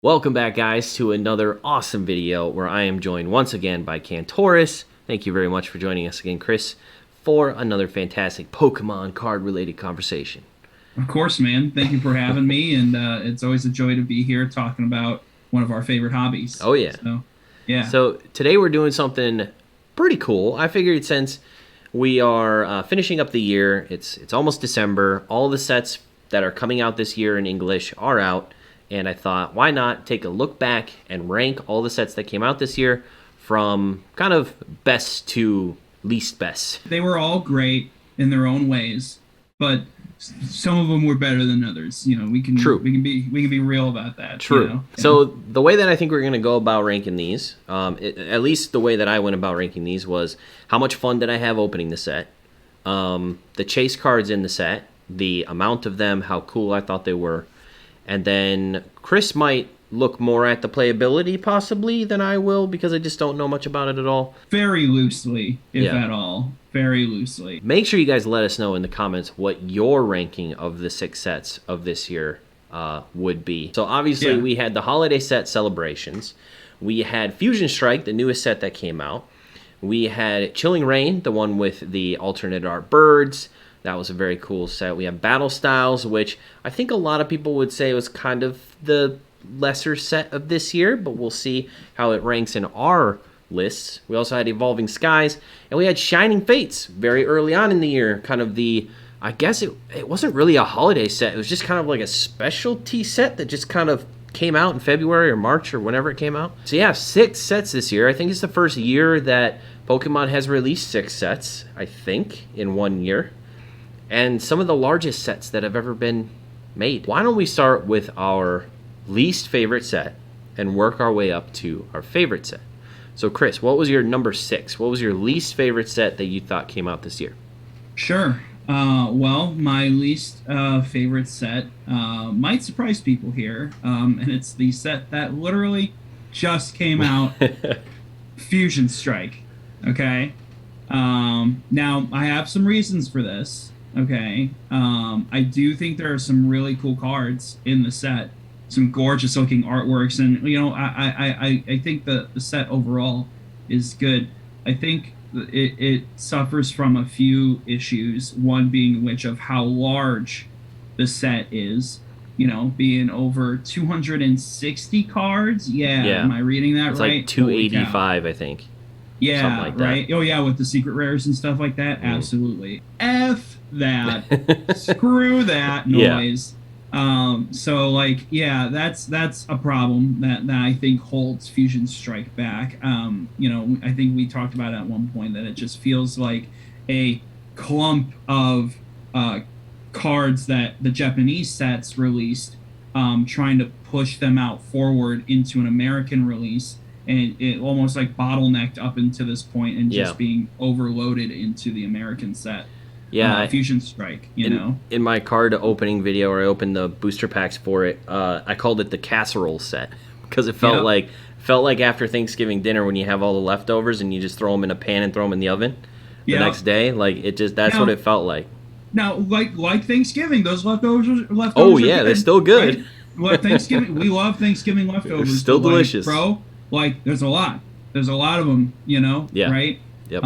Welcome back, guys, to another awesome video where I am joined once again by Cantorus. Thank you very much for joining us again, Chris, for another fantastic Pokemon card-related conversation. Of course, man. Thank you for having me, and it's always a joy to be here talking about one of our favorite hobbies. Oh, yeah. So, yeah. So today we're doing something pretty cool. I figured since we are finishing up the year, it's almost December, all the sets that are coming out this year in English are out. And I thought, why not take a look back and rank all the sets that came out this year from kind of best to least best. They were all great in their own ways, but some of them were better than others. You know, we can be real about that. True. You know? So the way that I think we're going to go about ranking these, at least the way that I went about ranking these was how much fun did I have opening the set, the chase cards in the set, the amount of them, how cool I thought they were. And then Chris might look more at the playability possibly than I will because I just don't know much about it at all. Very loosely, if at all. Very loosely. Make sure you guys let us know in the comments what your ranking of the 6 sets of this year would be. So obviously we had the holiday set celebrations. We had Fusion Strike, the newest set that came out. We had Chilling Reign, the one with the alternate art birds. That was a very cool set. We have Battle Styles, which I think a lot of people would say was kind of the lesser set of this year, but we'll see how it ranks in our lists. We also had Evolving Skies, and we had Shining Fates very early on in the year. Kind of I guess it wasn't really a holiday set. It was just kind of like a specialty set that just kind of came out in February or March or whenever it came out. So yeah, 6 sets this year. I think it's the first year that Pokemon has released 6 sets, I think, in one year. And some of the largest sets that have ever been made. Why don't we start with our least favorite set and work our way up to our favorite set? So Chris, what was your number 6? What was your least favorite set that you thought came out this year? Sure. Well, my least favorite set might surprise people here, and it's the set that literally just came out, Fusion Strike. Okay. Now, I have some reasons for this. Okay. I do think there are some really cool cards in the set, some gorgeous looking artworks, and I think the set overall is good. I think it suffers from a few issues. One being which of how large the set is. You know, being over 260 cards. Yeah. Am I reading that it's right? Like 285, I think. Yeah, something like that. Right. Oh yeah, with the secret rares and stuff like that. Absolutely. F that. Screw that noise. So like, yeah, that's a problem that I think holds Fusion Strike back. I think we talked about at one point that it just feels like a clump of cards that the Japanese sets released, trying to push them out forward into an American release. And it almost like bottlenecked up into this point and just being overloaded into the American set. Yeah, Fusion Strike, In my card opening video where I opened the booster packs for it, I called it the casserole set because it felt like after Thanksgiving dinner when you have all the leftovers and you just throw them in a pan and throw them in the oven the next day. Like that's what it felt like. Now, like Thanksgiving, those leftovers. Oh yeah, they're still good. Right? Well, Thanksgiving, we love Thanksgiving leftovers. They're still delicious, bro. Like, there's a lot of them, right? Yep.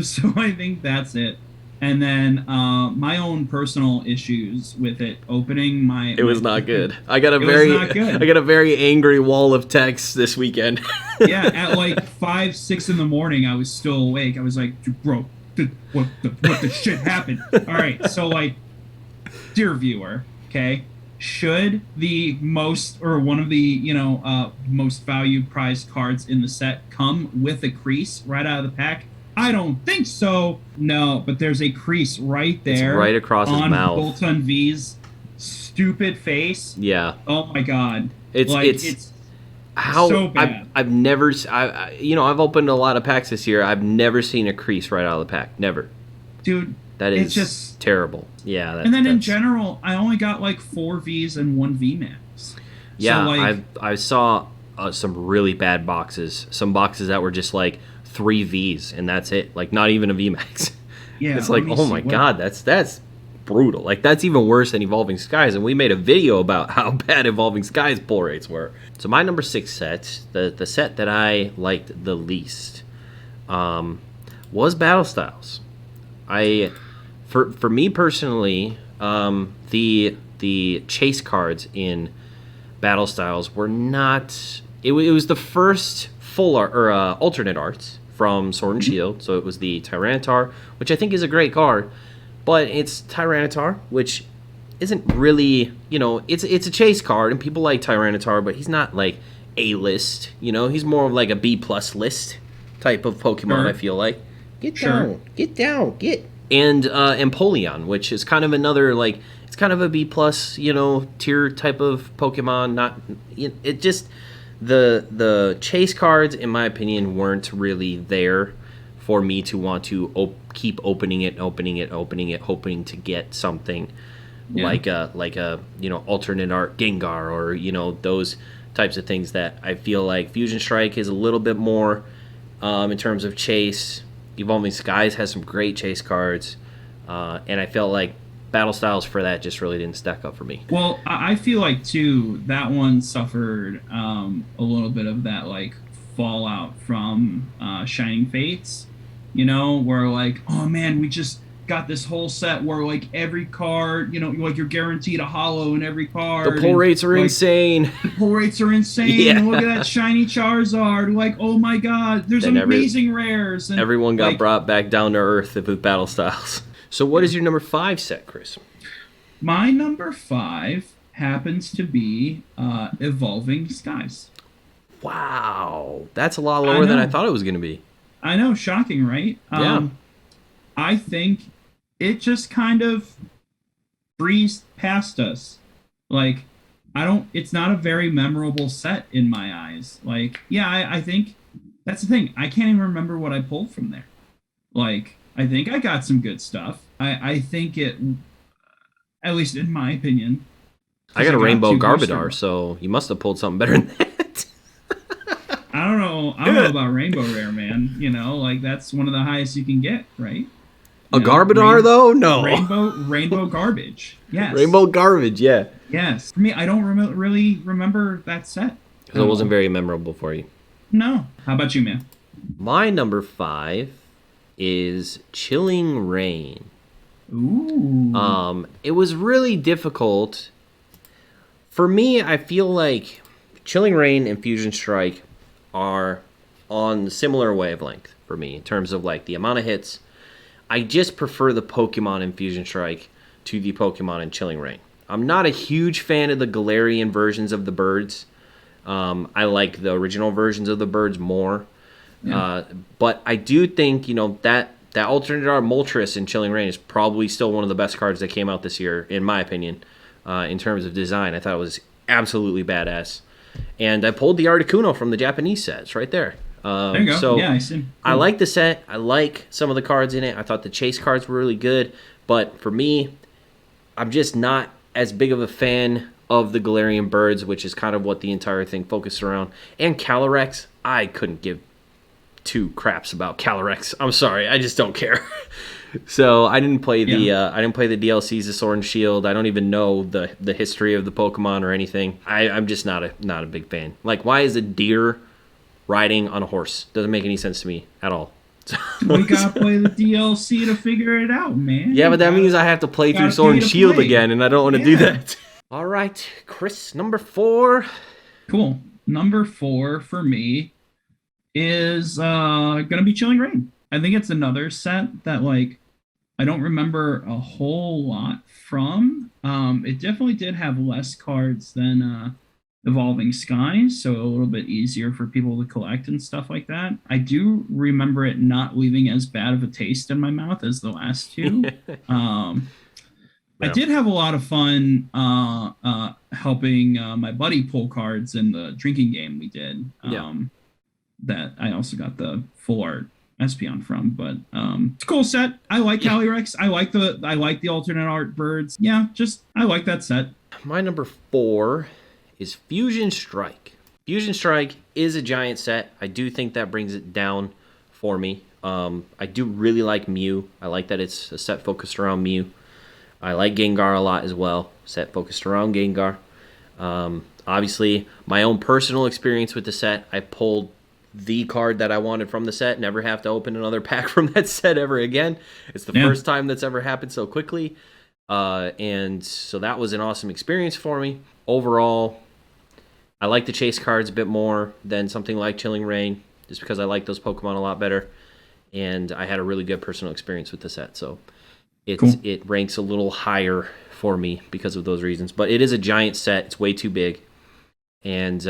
So I think that's it. And then my own personal issues with it opening it was not good. I got a very angry wall of texts this weekend. Yeah, at like 5, 6 in the morning, I was still awake. I was like, bro, what the shit happened? All right, so like, dear viewer, okay. Should the most or one of the most valued prized cards in the set come with a crease right out of the pack? I don't think so. No, but there's a crease right there. It's right across his mouth. On Bolton V's stupid face. Yeah. Oh my god. It's how so bad. I've never I've opened a lot of packs this year. I've never seen a crease right out of the pack. Never. Dude. That is just terrible. Yeah. And then in general, I only got like 4 Vs and 1 VMAX. Yeah, so like, I saw some really bad boxes. Some boxes that were just like 3 Vs and that's it. Like not even a VMAX. Yeah. It's like, oh my god, that's brutal. Like, that's even worse than Evolving Skies, and we made a video about how bad Evolving Skies pull rates were. So my number 6 set, the set that I liked the least, was Battle Styles. For me personally, the chase cards in Battle Styles were not. It was the first full art, or alternate arts from Sword and Shield. So it was the Tyranitar, which I think is a great card, but it's Tyranitar, which isn't really, it's a chase card, and people like Tyranitar, but he's not like A list. He's more of like a B plus list type of Pokemon. Sure. I feel like get down. And Empoleon, which is kind of another, like, it's kind of a B plus, tier type of Pokemon. Not it just the chase cards, in my opinion, weren't really there for me to want to keep opening it, hoping to get something like a alternate art Gengar, or those types of things that I feel like Fusion Strike is a little bit more in terms of chase. Evolving Skies has some great chase cards, and I felt like Battle Styles for that just really didn't stack up for me. Well, I feel like, too, that one suffered a little bit of that, like, fallout from Shining Fates, where, like, oh, man, we just got this whole set where, like, every card, like, you're guaranteed a holo in every card. The pull rates are insane. The pull rates are insane. Yeah. Look at that shiny Charizard. Like, oh my god, there's amazing rares. And everyone got brought back down to earth with Battle Styles. So what is your number 5 set, Chris? My number 5 happens to be Evolving Skies. Wow. That's a lot lower than I thought it was going to be. I know. Shocking, right? Yeah. I think it just kind of breezed past us. Like, it's not a very memorable set in my eyes. Like, yeah, I think that's the thing. I can't even remember what I pulled from there. Like, I think I got some good stuff. I think it, at least in my opinion. I got a Rainbow Garbodor, so you must have pulled something better than that. I don't know about Rainbow Rare, man. Like, that's one of the highest you can get, right? Garbodor, though? No. Rainbow Garbage. Yes. Rainbow Garbage, yeah. Yes. For me, I don't really remember that set. Because it wasn't very memorable for you. No. How about you, man? My number 5 is Chilling Reign. Ooh. It was really difficult. For me, I feel like Chilling Reign and Fusion Strike are on similar wavelength for me in terms of, like, the amount of hits. I just prefer the Pokemon in Fusion Strike to the Pokemon in Chilling Reign. I'm not a huge fan of the Galarian versions of the birds. I like the original versions of the birds more. Yeah. But I do think, that alternate art Moltres in Chilling Reign is probably still one of the best cards that came out this year, in my opinion, in terms of design. I thought it was absolutely badass. And I pulled the Articuno from the Japanese set. It's right there. There you go. So yeah, I see. I like the set. I like some of the cards in it. I thought the chase cards were really good. But for me, I'm just not as big of a fan of the Galarian birds, which is kind of what the entire thing focused around. And Calyrex, I couldn't give 2 craps about Calyrex. I'm sorry, I just don't care. So I didn't play the DLCs of Sword and Shield. I don't even know the history of the Pokemon or anything. I'm just not a big fan. Like, why is a deer riding on a horse? Doesn't make any sense to me at all. We gotta play the DLC to figure it out, man. Yeah, but that means I have to play through Sword and Shield again, and I don't want to do that. All right, Chris, number 4. Cool. Number 4 for me is gonna be Chilling Reign. I think it's another set that, like, I don't remember a whole lot from. It definitely did have less cards than Evolving Skies, so a little bit easier for people to collect and stuff like that. I do remember it not leaving as bad of a taste in my mouth as the last 2. I did have a lot of fun helping my buddy pull cards in the drinking game we did. That I also got the full art Espeon from, but it's a cool set. I like Calyrex. I like the alternate art birds. Yeah, just I like that set. My number 4 is Fusion Strike. Fusion Strike is a giant set. I do think that brings it down for me. I do really like Mew. I like that it's a set focused around Mew. I like Gengar a lot as well. Set focused around Gengar. Obviously, my own personal experience with the set, I pulled the card that I wanted from the set. Never have to open another pack from that set ever again. It's the first time that's ever happened so quickly. And so that was an awesome experience for me. Overall, I like the chase cards a bit more than something like Chilling Reign, just because I like those Pokemon a lot better. And I had a really good personal experience with the set. So it ranks a little higher for me because of those reasons. But it is a giant set. It's way too big. And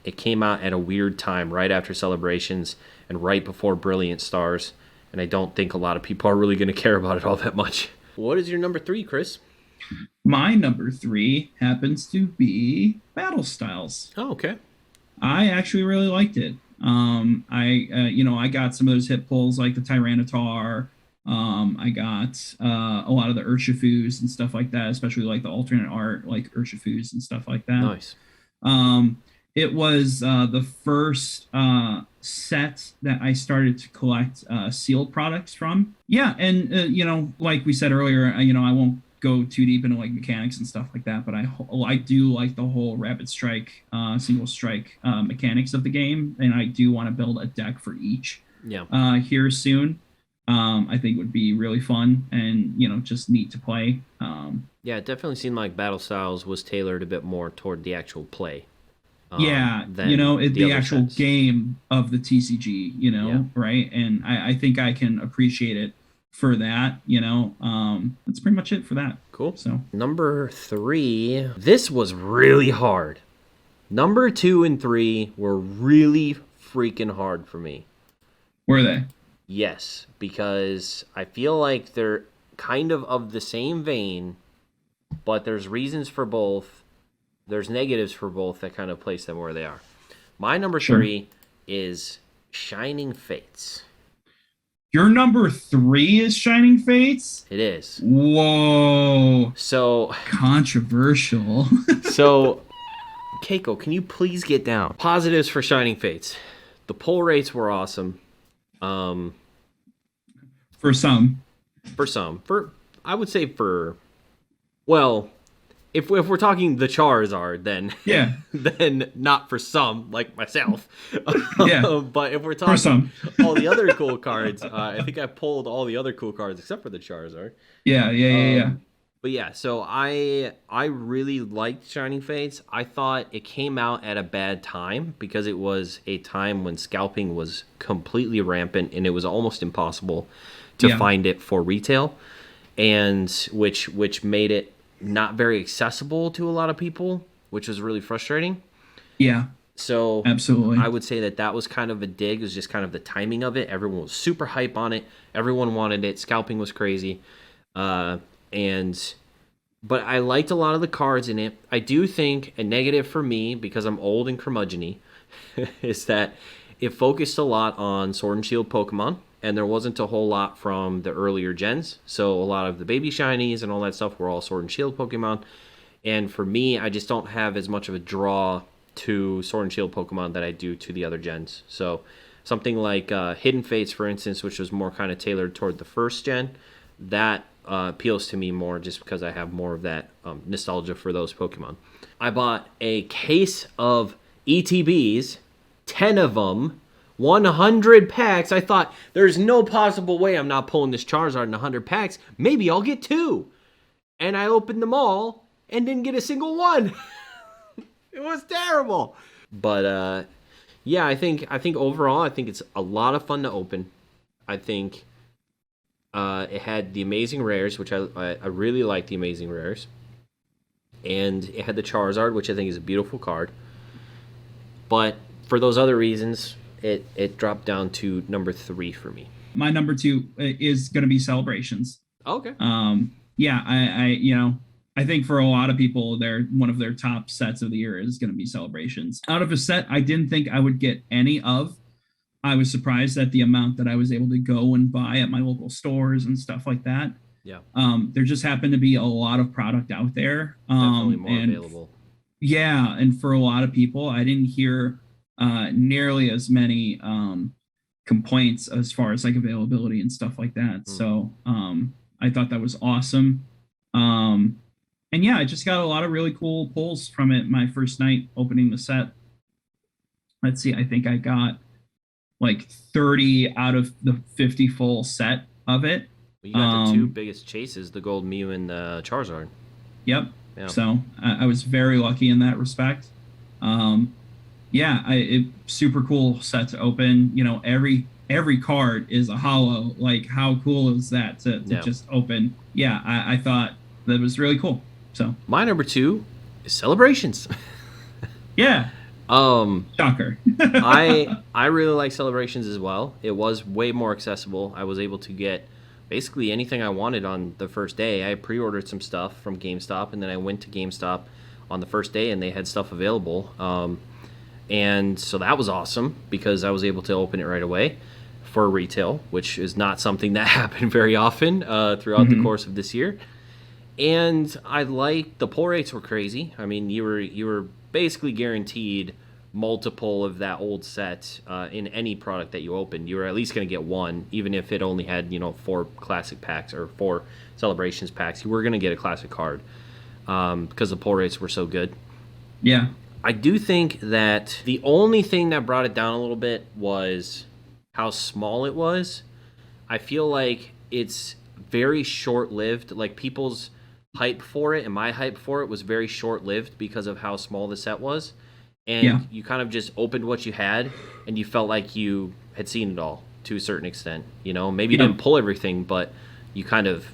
it came out at a weird time, right after Celebrations and right before Brilliant Stars. And I don't think a lot of people are really going to care about it all that much. What is your number 3, Chris? My number 3 happens to be Battle Styles. Oh, okay. I actually really liked it. I got some of those hit pulls like the Tyranitar. I got a lot of the Urshifus and stuff like that, especially like the alternate art, like Urshifus and stuff like that. Nice. It was the first set that I started to collect sealed products from. Yeah, and like we said earlier, I won't go too deep into like mechanics and stuff like that, but I do like the whole rapid strike, single strike mechanics of the game, and I do want to build a deck for each. Yeah. Here soon. I think would be really fun and just neat to play. Yeah, it definitely seemed like Battle Styles was tailored a bit more toward the actual play. The actual sets. Game of the TCG, right? And I think I can appreciate it for that, that's pretty much it for that. Cool. So number 3, this was really hard. Number 2 and 3 were really freaking hard for me. Were they? Yes, because I feel like they're kind of the same vein, but there's reasons for both. There's negatives for both that kind of place them where they are. My number 3 is Shining Fates. Your number 3 is Shining Fates? It is. Whoa. So controversial. So, Keiko, can you please get down? Positives for Shining Fates. The pull rates were awesome. For some. I would say if we're talking the Charizard, then yeah, then not for some like myself. Yeah, but if we're talking all the other cool cards, I think I pulled all the other cool cards except for the Charizard. Yeah. But yeah, so I really liked Shining Fates. I thought it came out at a bad time because it was a time when scalping was completely rampant and it was almost impossible to find it for retail, and which made it not very accessible to a lot of people, which was really frustrating. Yeah. So absolutely, I would say that was kind of a dig. It was just kind of the timing of it. Everyone was super hype on it. Everyone wanted it. Scalping was crazy. But I liked a lot of the cards in it. I do think a negative for me, because I'm old and curmudgeon-y, is that it focused a lot on Sword and Shield Pokemon, and there wasn't a whole lot from the earlier gens. So a lot of the baby shinies and all that stuff were all Sword and Shield Pokemon. And for me, I just don't have as much of a draw to Sword and Shield Pokemon that I do to the other gens. So something like Hidden Fates, for instance, which was more kind of tailored toward the first gen, that appeals to me more just because I have more of that nostalgia for those Pokemon. I bought a case of ETBs, 10 of them, 100 packs. I thought, there's no possible way I'm not pulling this Charizard in 100 packs. Maybe I'll get 2. And I opened them all and didn't get a single one. It was terrible. But yeah, I think overall, I think it's a lot of fun to open. I think it had the amazing rares, which I really like the amazing rares. And it had the Charizard, which I think is a beautiful card. But for those other reasons, it dropped down to number 3 for me. My number 2 is going to be Celebrations. Okay. Yeah, I think for a lot of people, one of their top sets of the year is going to be Celebrations. Out of a set I didn't think I would get any of, I was surprised at the amount that I was able to go and buy at my local stores and stuff like that. Yeah. There just happened to be a lot of product out there. Definitely more available. Yeah, and for a lot of people, I didn't hear nearly as many complaints as far as like availability and stuff like that. So I thought that was awesome. And yeah, I just got a lot of really cool pulls from it my first night opening the set. Let's see, I think I got like 30 out of the 50 full set of it. Well, you got the two biggest chases, the Gold Mew and the Charizard. Yep. Yeah. So I was very lucky in that respect. Um, yeah, super cool set to open. You know, every card is a holo. Like, how cool is that to just open? Yeah, I thought that was really cool. So my number 2 is Celebrations. Yeah. Shocker. I really like Celebrations as well. It was way more accessible. I was able to get basically anything I wanted on the first day. I pre-ordered some stuff from GameStop, and then I went to GameStop on the first day, and they had stuff available. And so that was awesome because I was able to open it right away for retail, which is not something that happened very often throughout the course of this year. And I liked the pull rates were crazy. I mean, you were basically guaranteed multiple of that old set in any product that you opened. You were at least going to get one, even if it only had 4 classic packs or 4 Celebrations packs. You were going to get a classic card because the pull rates were so good. Yeah. I do think that the only thing that brought it down a little bit was how small it was. I feel like it's very short-lived. Like, people's hype for it and my hype for it was very short-lived because of how small the set was. And you kind of just opened what you had, and you felt like you had seen it all to a certain extent. Maybe you didn't pull everything, but you kind of,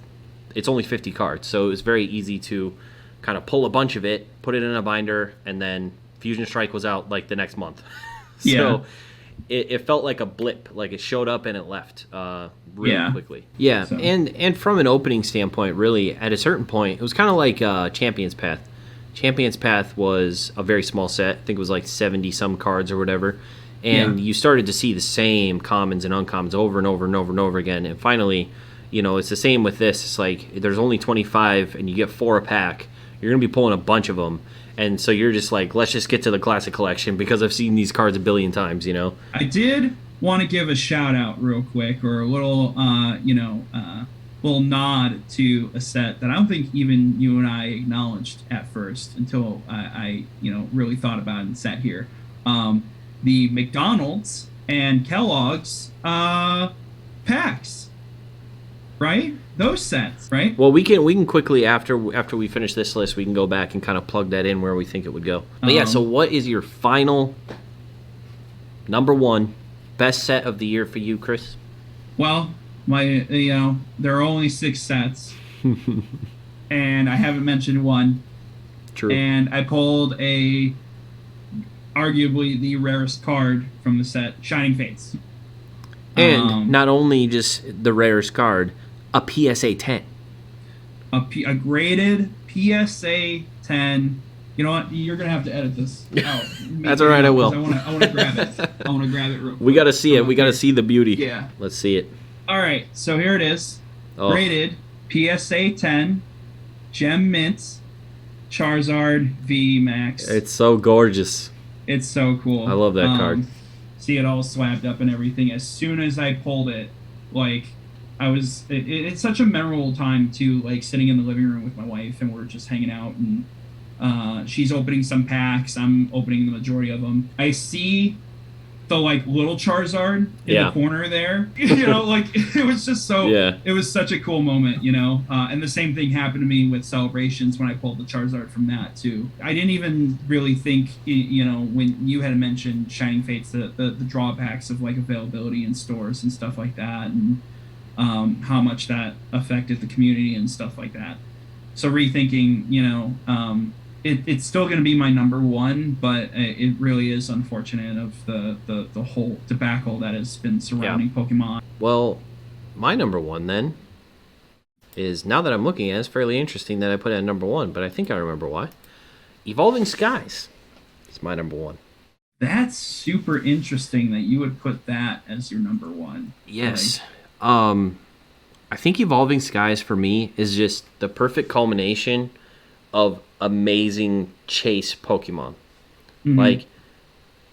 it's only 50 cards, so it was very easy to kind of pull a bunch of it, put it in a binder, and then Fusion Strike was out like the next month. So it felt like a blip, like it showed up and it left really quickly. Yeah, so. And from an opening standpoint, really, at a certain point, it was kind of like Champion's Path. Champion's Path was a very small set. I think it was like 70-some cards or whatever. And you started to see the same commons and uncommons over and over and over and over again. And finally, it's the same with this. It's like there's only 25 and you get 4 a pack. You're going to be pulling a bunch of them. And so you're just like, let's just get to the classic collection because I've seen these cards a billion times, I did want to give a shout out real quick, or a little, little nod to a set that I don't think even you and I acknowledged at first until I really thought about it and sat here. The McDonald's and Kellogg's packs, right? Those sets, right? Well, we can quickly after we finish this list, we can go back and kind of plug that in where we think it would go. But yeah, so what is your final number 1 best set of the year for you, Chris? Well, there are only 6 sets, and I haven't mentioned one. True. And I pulled arguably the rarest card from the set, Shining Fates. And not only just the rarest card, a PSA 10. A graded PSA 10. You know what? You're gonna have to edit this out. That's all right. I will. I want to grab it. I want to grab it real quick. We got to see it. We got to see the beauty. Yeah. Let's see it. All right. So here it is. Graded PSA 10, Gem Mints, Charizard V Max. It's so gorgeous. It's so cool. I love that card. See it all swabbed up and everything. As soon as I pulled it, like, it's such a memorable time too, like sitting in the living room with my wife and we're just hanging out, and she's opening some packs, I'm opening the majority of them. I see the little Charizard in the corner there, like it was just so, it was such a cool moment, and the same thing happened to me with Celebrations when I pulled the Charizard from that too. I didn't even really think, when you had mentioned Shining Fates, the drawbacks of like availability in stores and stuff like that, and how much that affected the community and stuff like that. So rethinking, it's still going to be my number 1, but it really is unfortunate of the whole debacle that has been surrounding Pokemon. Well, my number 1 then is, now that I'm looking at it, it's fairly interesting that I put it at number 1, but I think I remember why. Evolving Skies is my number 1. That's super interesting that you would put that as your number 1. Yes. I think Evolving Skies for me is just the perfect culmination of amazing chase Pokemon. Mm-hmm. Like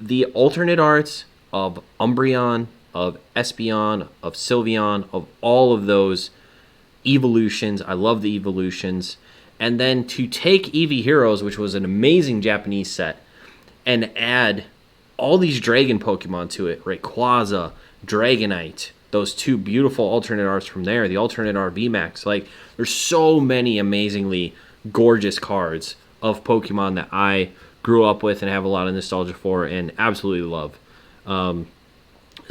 the alternate arts of Umbreon, of Espeon, of Sylveon, of all of those evolutions. I love the evolutions. And then to take Eevee Heroes, which was an amazing Japanese set, and add all these dragon Pokemon to it, Rayquaza, Dragonite, those two beautiful alternate arts from there, the alternate art VMAX. Like, there's so many amazingly gorgeous cards of Pokemon that I grew up with and have a lot of nostalgia for and absolutely love.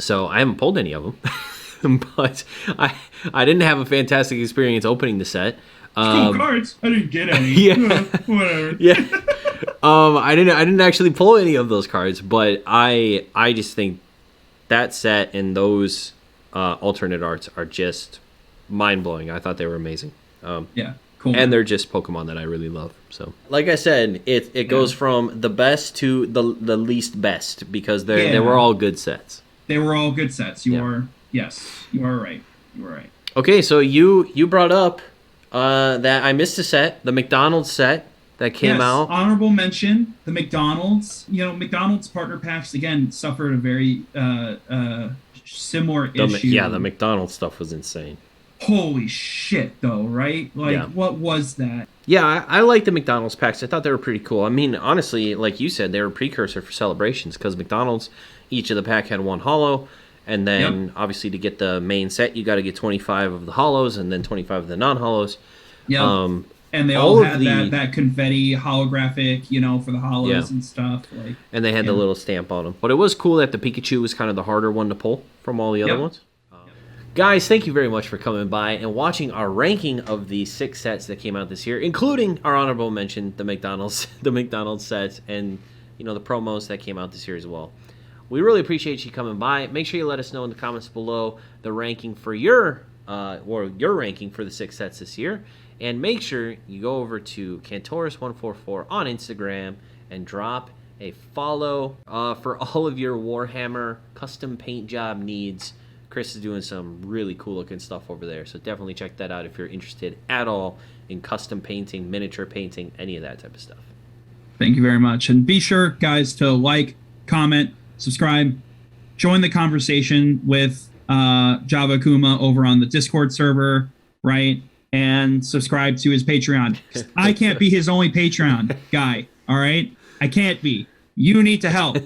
So I haven't pulled any of them, but I didn't have a fantastic experience opening the set. Cool cards. I didn't get any. Yeah. Whatever. Yeah. I didn't actually pull any of those cards, but I just think that set and those alternate arts are just mind-blowing. I thought they were amazing. Yeah. Cool. And they're just Pokemon that I really love. So, like I said, it goes from the best to the least best because they were all good sets. They were all good sets. You are right. You are right. Okay, so you brought up that I missed a set, the McDonald's set that came out. Honorable mention, the McDonald's. McDonald's partner packs again suffered a very similar issue. Yeah, the McDonald's stuff was insane. Holy shit, though, right? What was that? Yeah, I like the McDonald's packs. I thought they were pretty cool. I mean, honestly, like you said, they were a precursor for celebrations because McDonald's, each of the pack had one holo. And then, obviously, to get the main set, you got to get 25 of the holos and then 25 of the non-holos. Yeah. And they all had that confetti holographic, for the holos and stuff. And they had the little stamp on them. But it was cool that the Pikachu was kind of the harder one to pull from all the other ones. Guys, thank you very much for coming by and watching our ranking of the 6 sets that came out this year, including our honorable mention, the McDonald's sets, and the promos that came out this year as well. We really appreciate you coming by. Make sure you let us know in the comments below the ranking for your ranking for the 6 sets this year, and make sure you go over to Cantorus144 on Instagram and drop a follow for all of your Warhammer custom paint job needs. Chris is doing some really cool looking stuff over there, so definitely check that out if you're interested at all in custom painting, miniature painting, any of that type of stuff. Thank you very much. And be sure, guys, to like, comment, subscribe, join the conversation with JavaAkuma over on the Discord server, right? And subscribe to his Patreon. I can't be his only Patreon guy, all right? I can't be. You need to help.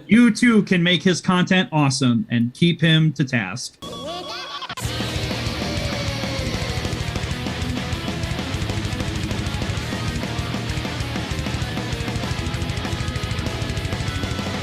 You too can make his content awesome and keep him to task.